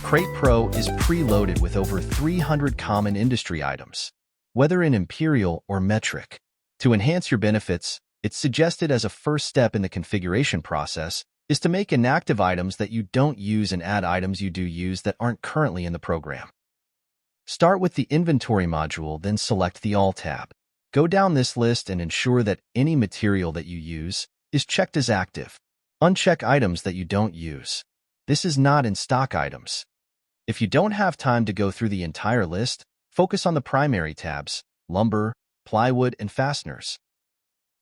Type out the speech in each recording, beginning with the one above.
Crate Pro is preloaded with over 300 common industry items, whether in imperial or metric. To enhance your benefits, it's suggested as a first step in the configuration process is to make inactive items that you don't use and add items you do use that aren't currently in the program. Start with the Inventory module, then select the All tab. Go down this list and ensure that any material that you use is checked as active. Uncheck items that you don't use. This is not in stock items. If you don't have time to go through the entire list, focus on the primary tabs, lumber, plywood, and fasteners.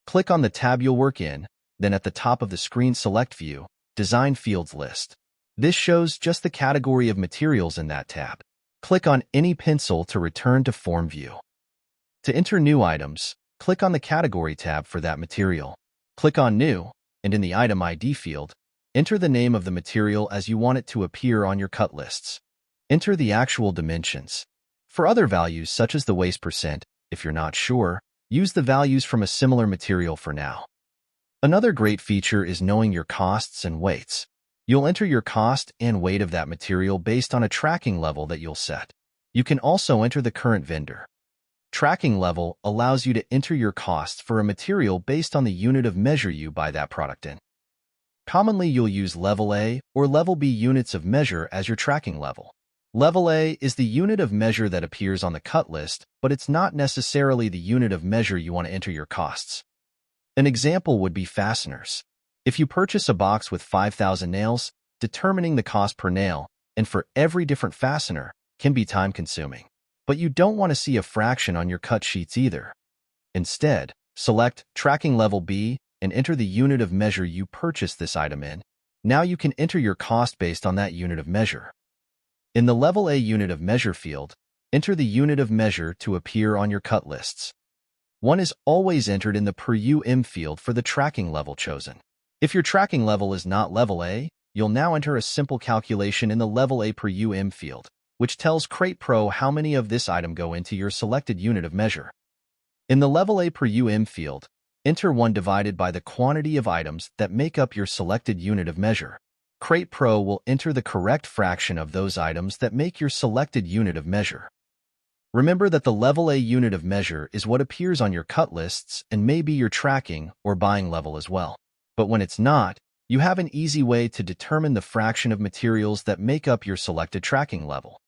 Click on the tab you'll work in, then at the top of the screen select View, Design Fields List. This shows just the category of materials in that tab. Click on any pencil to return to Form View. To enter new items, click on the Category tab for that material. Click on New, and in the Item ID field, enter the name of the material as you want it to appear on your cut lists. Enter the actual dimensions. For other values such as the waste percent, if you're not sure, use the values from a similar material for now. Another great feature is knowing your costs and weights. You'll enter your cost and weight of that material based on a tracking level that you'll set. You can also enter the current vendor. Tracking level allows you to enter your costs for a material based on the unit of measure you buy that product in. Commonly, you'll use Level A or Level B units of measure as your tracking level. Level A is the unit of measure that appears on the cut list, but it's not necessarily the unit of measure you want to enter your costs. An example would be fasteners. If you purchase a box with 5,000 nails, determining the cost per nail, and for every different fastener, can be time-consuming. But you don't want to see a fraction on your cut sheets either. Instead, select Tracking Level B and enter the unit of measure you purchased this item in. Now you can enter your cost based on that unit of measure. In the Level A unit of measure field, enter the unit of measure to appear on your cut lists. One is always entered in the per UM field for the tracking level chosen. If your tracking level is not Level A, you'll now enter a simple calculation in the Level A per UM field, which tells Crate Pro how many of this item go into your selected unit of measure. In the Level A per UM field, enter 1 divided by the quantity of items that make up your selected unit of measure. Crate Pro will enter the correct fraction of those items that make your selected unit of measure. Remember that the Level A unit of measure is what appears on your cut lists and may be your tracking or buying level as well. But when it's not, you have an easy way to determine the fraction of materials that make up your selected tracking level.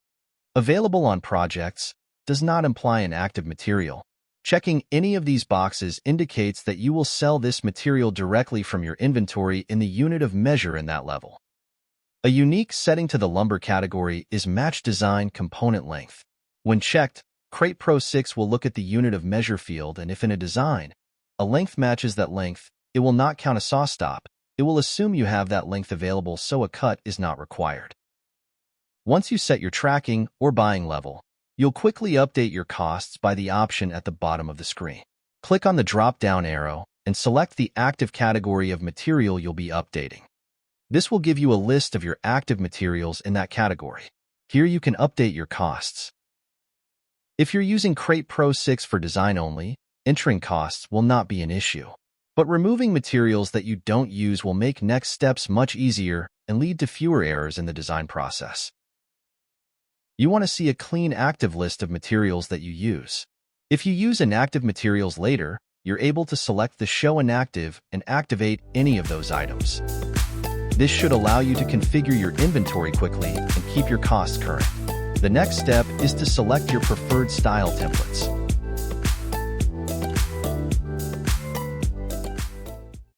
Available on projects does not imply an active material. Checking any of these boxes indicates that you will sell this material directly from your inventory in the unit of measure in that level. A unique setting to the lumber category is Match Design Component Length. When checked, Crate Pro 6 will look at the unit of measure field, and if in a design, a length matches that length, it will not count a saw stop. It will assume you have that length available, so a cut is not required. Once you set your tracking or buying level, you'll quickly update your costs by the option at the bottom of the screen. Click on the drop-down arrow and select the active category of material you'll be updating. This will give you a list of your active materials in that category. Here you can update your costs. If you're using Crate Pro 6 for design only, entering costs will not be an issue. But removing materials that you don't use will make next steps much easier and lead to fewer errors in the design process. You want to see a clean active list of materials that you use. If you use inactive materials later, you're able to select the Show Inactive and activate any of those items. This should allow you to configure your inventory quickly and keep your costs current. The next step is to select your preferred style templates.